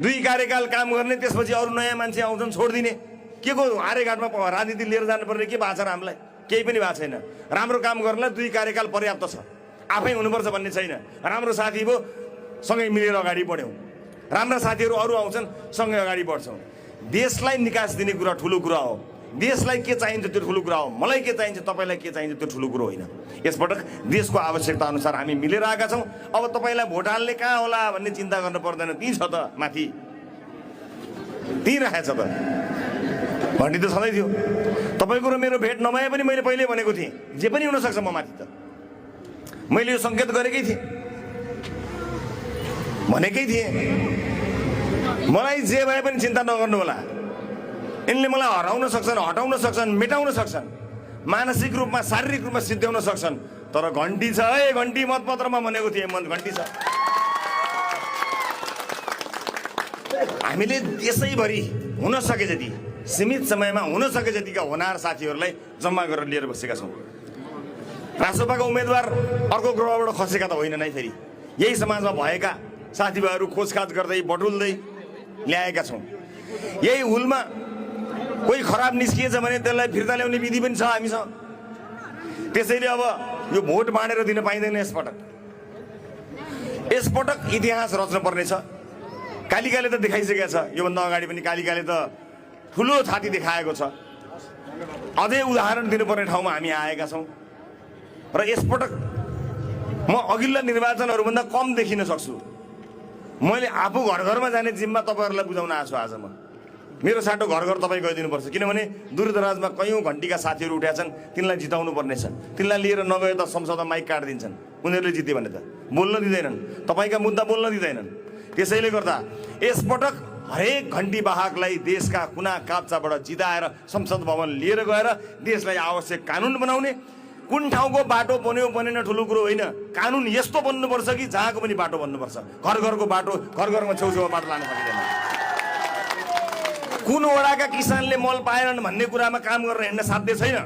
दुई कार्यकाल काम गर्ने त्यसपछि अरु नयाँ मान्छे आउँछन् छोड्दिने के को आरेघाटमा राजनीति लिएर जानुपर्ने के भएको छ र हामीलाई केही पनि भएको छैन। राम्रो काम गर्नलाई दुई कार्यकाल पर्याप्त छ, आफै हुनुपर्छ भन्ने छैन। राम्रो साथी भो सँगै मिलेर अगाडि बढ्यौं, राम्रा साथीहरू अरु आउँछन् सँगै अगाडि बढ्छौं। देशलाई निकास दिने कुरा ठूलो कुरा हो, देशलाई के चाहिन्छ त्यो ठूलो कुरा हो, मलाई के चाहिन्छ तपाईलाई के चाहिन्छ त्यो ठूलो कुरा होइन। यसपटक देशको आवश्यकता अनुसार हामी मिलेर आएका छौं। अब तपाईलाई भोट हाल्ने कहाँ होला भन्ने चिन्ता गर्न पर्दैन, ती छ त माथि, ती रहेछ त भन्ने त सधैँ थियो। तपाईको र मेरो भेट नभए पनि मैले पहिले भनेको थिएँ जे पनि हुन सक्छ म माथि, त मैले यो संकेत गरेकै थिएँ, भनेकै थिएँ मलाई जे भए पनि चिन्ता नगर्नु होला। यिनले मलाई हराउन सक्छन्, हटाउन सक्छन्, मेटाउन सक्छन्, मानसिक रूपमा शारीरिक रूपमा सिद्ध्याउन सक्छन्, तर घण्टी छ है, घण्टी मतपत्रमा भनेको थिएँ म, घण्टी छ। हामीले देशैभरि हुन सके जति सीमित समयमा हुन सके जतिका होनार साथीहरूलाई जम्मा गरेर लिएर बसेका छौं। राष्ट्रसभाका उम्मेदवार अर्को ग्रहबाट खसेका त होइन नै, फेरि यही समाजमा भएका साथीभाइहरू खोजखाज गर्दै बटुल्दै ल्याएका छौं। यही हुलमा कोही खराब निस्किएछ भने त्यसलाई फिर्ता ल्याउने विधि पनि छ हामीसँग। त्यसैले अब यो भोट बाँडेर दिन पाइँदैन। यसपटक इतिहास रच्न पर्ने छ। कालिकाले त देखाइसकेको छ, योभन्दा अगाडि पनि कालिकाले त ठुलो छाती देखाएको छ। अझै उदाहरण दिनुपर्ने ठाउँमा हामी आएका छौं र यसपटक म अघिल्ला निर्वाचनहरूभन्दा कम देखिन सक्छु। मैले आफू घर घरमा जाने जिम्मा तपाईहरुलाई बुझाउन आएको छु आज म। मेरो साटो घर घर तपाईँ गइदिनुपर्छ, किनभने दूरदराजमा कयौं घण्टीका साथीहरू उठ्या छन्, तिनलाई जिताउनु पर्ने छ। तिनलाई लिएर नगए त संसदमा माइक काट्दिन्छन्, उनीहरूले जिते भने त बोल्न दिँदैनन्, तपाईका मुद्दा बोल्न दिँदैनन्। त्यसैले गर्दा यसपटक हरेक घण्टी वाहकलाई देशका कुना काप्चाबाट जिताएर संसद भवन लिएर गएर देशलाई आवश्यक कानुन बनाउने, कुन ठाउँको बाटो बन्यो बनेन ठुलो कुरो होइन, कानुन यस्तो बन्नुपर्छ कि जहाँको पनि बाटो बन्नुपर्छ। घर घरको बाटो, घर घरमा छेउछेउमा बाटो लान सकिँदैन। कुन वडाका किसानले मल पाएनन् भन्ने कुरामा काम गरेर हिँड्न साध्य छैन।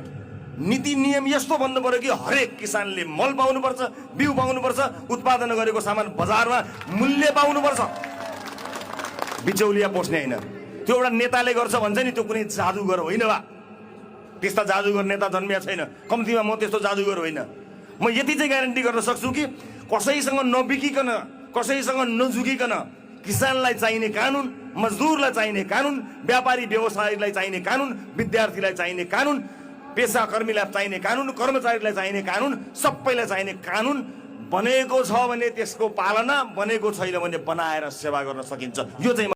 नीति नियम यस्तो बन्नु पर्यो कि हरेक किसानले मल पाउनुपर्छ, बिउ पाउनुपर्छ, उत्पादन गरेको सामान बजारमा मूल्य पाउनुपर्छ, बिचौलिया पोस्ने होइन। त्यो एउटा नेताले गर्छ भन्छ नि, त्यो कुनै जादुगर होइन बा। त्यस्ता जादुगर नेता जन्मिया छैन, कम्तीमा म त्यस्तो जादुगर होइन। म यति चाहिँ ग्यारेन्टी गर्न सक्छु कि कसैसँग नबिकिकन, कसैसँग नझुकिकन किसानलाई चाहिने कानुन, मजदुरलाई चाहिने कानुन, व्यापारी व्यवसायीलाई चाहिने कानुन, विद्यार्थीलाई चाहिने कानुन, पेसाकर्मीलाई चाहिने कानुन, कर्मचारीलाई चाहिने कानुन, सबैलाई चाहिने कानुन बनेको छ भने त्यसको पालना, बनेको छैन भने बनाएर सेवा गर्न सकिन्छ। यो चाहिँ